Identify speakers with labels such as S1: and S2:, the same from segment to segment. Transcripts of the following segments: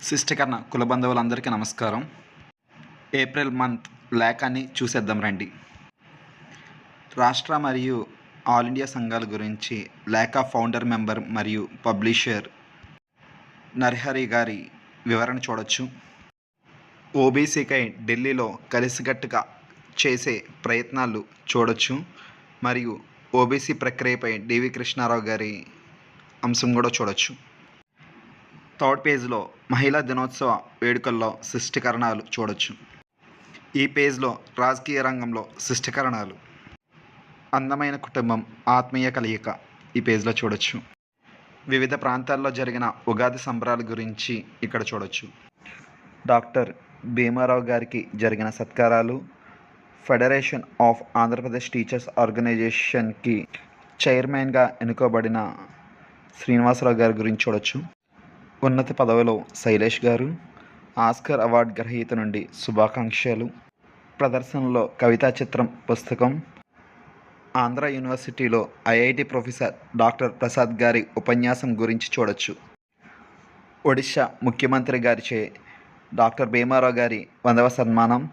S1: శిష్టకర్ణ కుల బంధువులందరికీ నమస్కారం. ఏప్రిల్ మంత్ లేఖని చూసేద్దాం రండి. రాష్ట్ర మరియు ఆల్ ఇండియా సంఘాల గురించి లేఖ ఫౌండర్ మెంబర్ మరియు పబ్లిషర్ నరహరి గారి వివరణ చూడొచ్చు. ఓబీసీకై ఢిల్లీలో కలిసికట్టుగా చేసే ప్రయత్నాలు చూడొచ్చు. మరియు ఓబీసీ ప్రక్రియపై డివి కృష్ణారావు గారి అంశం కూడా చూడొచ్చు. థర్డ్ పేజ్లో మహిళా దినోత్సవ వేడుకల్లో శిష్టకరణాలు చూడొచ్చు. ఈ పేజ్లో రాజకీయ రంగంలో శిష్టకరణాలు, అందమైన కుటుంబం, ఆత్మీయ కలయిక ఈ పేజ్లో చూడొచ్చు. వివిధ ప్రాంతాల్లో జరిగిన ఉగాది సంబరాల గురించి ఇక్కడ చూడొచ్చు. డాక్టర్ భీమారావు గారికి జరిగిన సత్కారాలు, ఫెడరేషన్ ఆఫ్ ఆంధ్రప్రదేశ్ టీచర్స్ ఆర్గనైజేషన్కి చైర్మన్గా ఎన్నుకోబడిన శ్రీనివాసరావు గారి గురించి చూడొచ్చు. ఉన్నత పదవిలో శైలేష్ గారు, ఆస్కర్ అవార్డు గ్రహీత నుండి శుభాకాంక్షలు, ప్రదర్శనలో కవితా చిత్రం పుస్తకం, ఆంధ్ర యూనివర్సిటీలో ఐఐటి ప్రొఫెసర్ డాక్టర్ ప్రసాద్ గారి ఉపన్యాసం గురించి చూడొచ్చు. ఒడిశా ముఖ్యమంత్రి గారిచే డాక్టర్ భీమారావు గారి 100వ సన్మానం,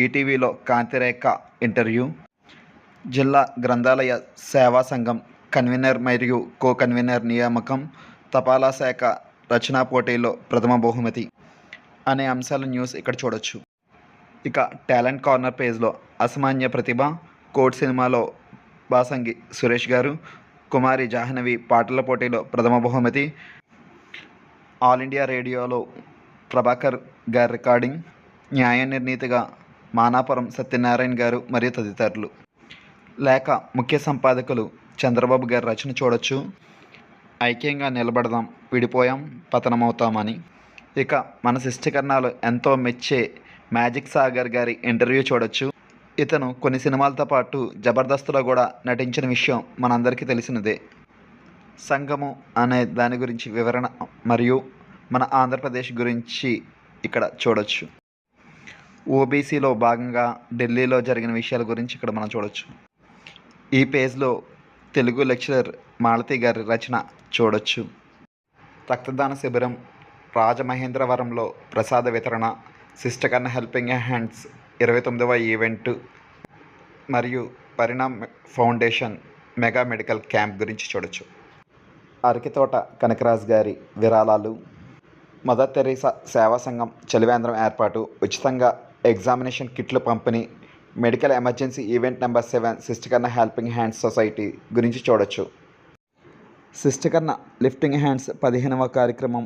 S1: ఈటీవీలో కాంతిరేఖ ఇంటర్వ్యూ, జిల్లా గ్రంథాలయ సేవా సంఘం కన్వీనర్ మరియు కో కన్వీనర్ నియామకం, తపాలా శాఖ రచనా పోటీలో ప్రథమ బహుమతి అనే అంశాల న్యూస్ ఇక్కడ చూడొచ్చు. ఇక టాలెంట్ కార్నర్ పేజ్లో అసామాన్య ప్రతిభ, కోడ్ సినిమాలో బాసంగి సురేష్ గారు, కుమారి జాహ్నవి పాటల పోటీలో ప్రథమ బహుమతి, ఆల్ ఇండియా రేడియోలో ప్రభాకర్ గారి రికార్డింగ్, న్యాయ నిర్ణీతిగా మానాపురం సత్యనారాయణ గారు మరియు తదితరులు. లేక ముఖ్య సంపాదకులు చంద్రబాబు గారి రచన చూడొచ్చు. ఐక్యంగా నిలబడదాం, విడిపోయాం పతనమవుతామని. ఇక మన శిష్టకర్ణాలు ఎంతో మెచ్చే మ్యాజిక్ సాగర్ గారి ఇంటర్వ్యూ చూడొచ్చు. ఇతను కొన్ని సినిమాలతో పాటు జబర్దస్త్లో కూడా నటించిన విషయం మనందరికీ తెలిసినదే. సంఘము అనే దాని గురించి వివరణ మరియు మన ఆంధ్రప్రదేశ్ గురించి ఇక్కడ చూడొచ్చు. ఓబీసీలో భాగంగా ఢిల్లీలో జరిగిన విషయాల గురించి ఇక్కడ మనం చూడొచ్చు. ఈ పేజ్లో తెలుగు లెక్చరర్ మాలతి గారి రచన చూడొచ్చు. రక్తదాన శిబిరం, రాజమహేంద్రవరంలో ప్రసాద వితరణ, శిష్టకర్ణ హెల్పింగ్ హ్యాండ్స్ 29వ ఈవెంటు మరియు పరిణామ్ ఫౌండేషన్ మెగా మెడికల్ క్యాంప్ గురించి చూడొచ్చు. అరకితోట కనకరాజ్ గారి విరాళాలు, మదర్ తెరీసా సేవా సంఘం చలివేంద్రం ఏర్పాటు, ఉచితంగా ఎగ్జామినేషన్ కిట్లు పంపిణీ, మెడికల్ ఎమర్జెన్సీ ఈవెంట్ నెంబర్ 7 శిష్టకర్ణ హెల్పింగ్ హ్యాండ్స్ సొసైటీ గురించి చూడొచ్చు. శిష్టకర్ణ లిఫ్టింగ్ హ్యాండ్స్ 15వ కార్యక్రమం,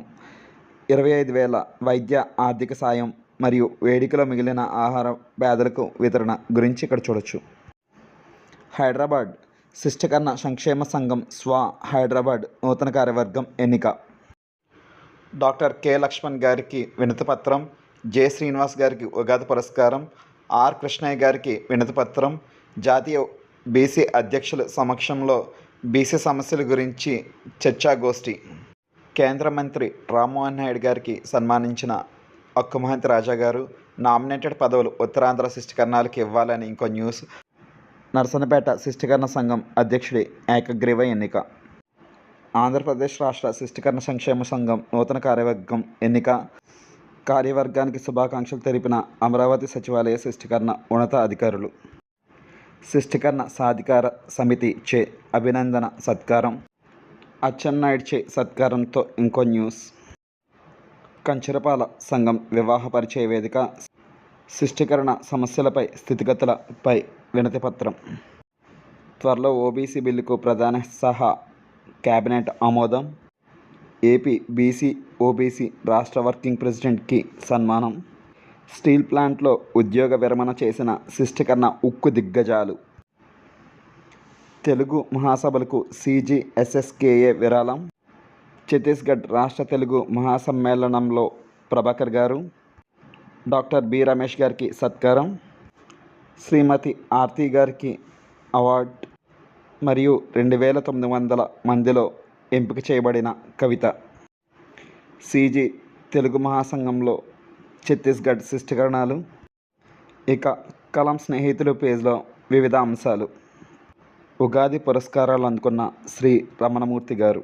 S1: 25,000 వైద్య ఆర్థిక సాయం మరియు వేడుకలో మిగిలిన ఆహార పేదలకు వితరణ గురించి ఇక్కడ చూడొచ్చు. హైదరాబాద్ శిష్టకర్ణ సంక్షేమ సంఘం హైదరాబాద్ నూతన కార్యవర్గం ఎన్నిక, డాక్టర్ కె లక్ష్మణ్ గారికి వినతిపత్రం, జె శ్రీనివాస్ గారికి ఉగాది పురస్కారం, ఆర్ కృష్ణయ్య గారికి వినతిపత్రం, జాతీయ బీసీ అధ్యక్షుల సమక్షంలో బీసీ సమస్యల గురించి చర్చాగోష్ఠి, కేంద్ర మంత్రి రామ్మోహన్ నాయుడు గారికి సన్మానించిన అక్కుమహంతి రాజా గారు, నామినేటెడ్ పదవులు ఉత్తరాంధ్ర శిష్టకర్ణాలకు ఇవ్వాలని ఇంకో న్యూస్, నరసన్నపేట శిష్టకర్ణ సంఘం అధ్యక్షుడి ఏకగ్రీవ ఎన్నిక, ఆంధ్రప్రదేశ్ రాష్ట్ర శిష్టకర్ణ సంక్షేమ సంఘం నూతన కార్యవర్గం ఎన్నిక, కార్యవర్గానికి శుభాకాంక్షలు తెలిపిన అమరావతి సచివాలయ శిష్టకర్ణ ఉన్నత అధికారులు, శిష్టకర్ణ సాధికార సమితి చే అభినందన సత్కారం, అచ్చెన్నాయుడు సత్కారంతో ఇంకో న్యూస్, కంచరపాల సంఘం వివాహ పరిచయ వేదిక, శిష్టకరణ సమస్యలపై స్థితిగతులపై వినతిపత్రం, త్వరలో ఓబీసీ బిల్లుకు ప్రధాని సహా కేబినెట్ ఆమోదం, ఏపీ బీసీ ఓబీసీ రాష్ట్ర వర్కింగ్ ప్రెసిడెంట్కి సన్మానం, స్టీల్ ప్లాంట్లో ఉద్యోగ విరమణ చేసిన శిష్టకర్ణ ఉక్కు దిగ్గజాలు, తెలుగు మహాసభలకు CGSSKA విరాళం, ఛత్తీస్గఢ్ రాష్ట్ర తెలుగు మహాసమ్మేళనంలో ప్రభాకర్ గారు, డాక్టర్ బి రమేష్ గారికి సత్కారం, శ్రీమతి ఆర్తి గారికి అవార్డ్ మరియు 2,900 మందిలో ఎంపిక చేయబడిన కవిత, CG తెలుగు మహాసంఘంలో ఛత్తీస్గఢ్ శిష్టకర్ణాలు. ఇక కలం స్నేహితులు పేజ్లో వివిధ అంశాలు. ఉగాది పురస్కారాలు అందుకున్న శ్రీ రమణమూర్తి గారు,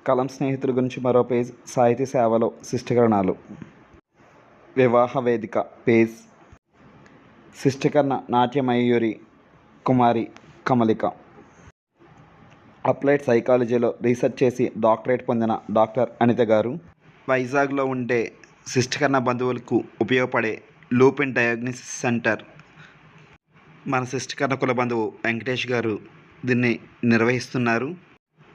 S1: కలం స్నేహితుల గురించి మరో పేజ్. సాహితీ సేవలో శిష్టీకరణాలు. వివాహ వేదిక పేజ్. శిష్టీకరణ నాట్యమయూరి కుమారి కమలిక. అప్లైడ్ సైకాలజీలో రీసెర్చ్ చేసి డాక్టరేట్ పొందిన డాక్టర్ అనిత గారు. వైజాగ్లో ఉండే శిష్టీకరణ బంధువులకు ఉపయోగపడే లూపిన్ డయాగ్నోసిస్ సెంటర్. మన శిష్టీకరణ కుల బంధువు వెంకటేష్ గారు దీన్ని నిర్వహిస్తున్నారు.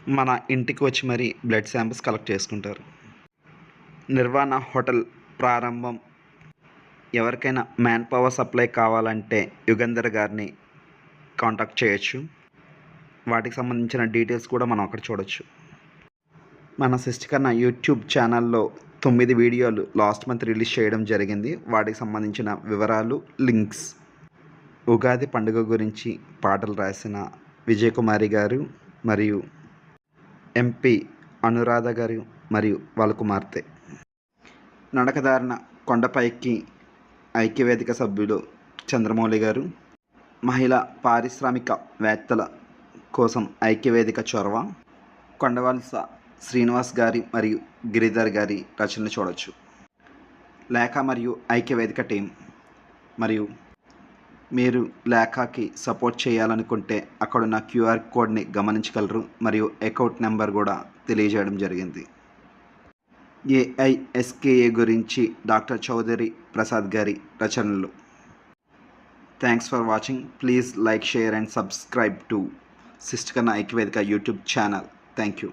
S1: మన ఇంటికి వచ్చి మరీ బ్లడ్ శాంపిల్స్ కలెక్ట్ చేసుకుంటారు. నిర్వాణ హోటల్ ప్రారంభం. ఎవరికైనా మ్యాన్ పవర్ సప్లై కావాలంటే యుగంధర్ గారిని కాంటాక్ట్ చేయొచ్చు. వాటికి సంబంధించిన డీటెయిల్స్ కూడా మనం అక్కడ చూడొచ్చు. మన శిష్టీకరణ యూట్యూబ్ ఛానల్లో 9 వీడియోలు లాస్ట్ మంత్ రిలీజ్ చేయడం జరిగింది. వాటికి సంబంధించిన వివరాలు, లింక్స్. ఉగాది పండుగ గురించి పాటలు రాసిన విజయకుమారి గారు మరియు ఎంపీ అనురాధ గారు మరియు వాళ్ళ కుమార్తె. నడకదారిన కొండపైకి ఐక్యవేదిక సభ్యులు చంద్రమౌళి గారు. మహిళా పారిశ్రామికవేత్తల కోసం ఐక్యవేదిక చొరవ. కొండవలస శ్రీనివాస్ గారి మరియు గిరిధర్ గారి రచనలు చూడవచ్చు. లేఖ మరియు ఐక్యవేదిక టీం. మరియు మీరు లేఖకి సపోర్ట్ చేయాలనుకుంటే అక్కడున్న క్యూఆర్ కోడ్ని గమనించగలరు మరియు అకౌంట్ నెంబర్ కూడా తెలియజేయడం జరిగింది. ఏఐఎస్కేఏ గురించి డాక్టర్ చౌదరి ప్రసాద్ గారి రచనలు. Thanks for watching. Please like, share and subscribe to శిష్టీకరణ ఐక్యవేదిక యూట్యూబ్ ఛానల్. Thank you.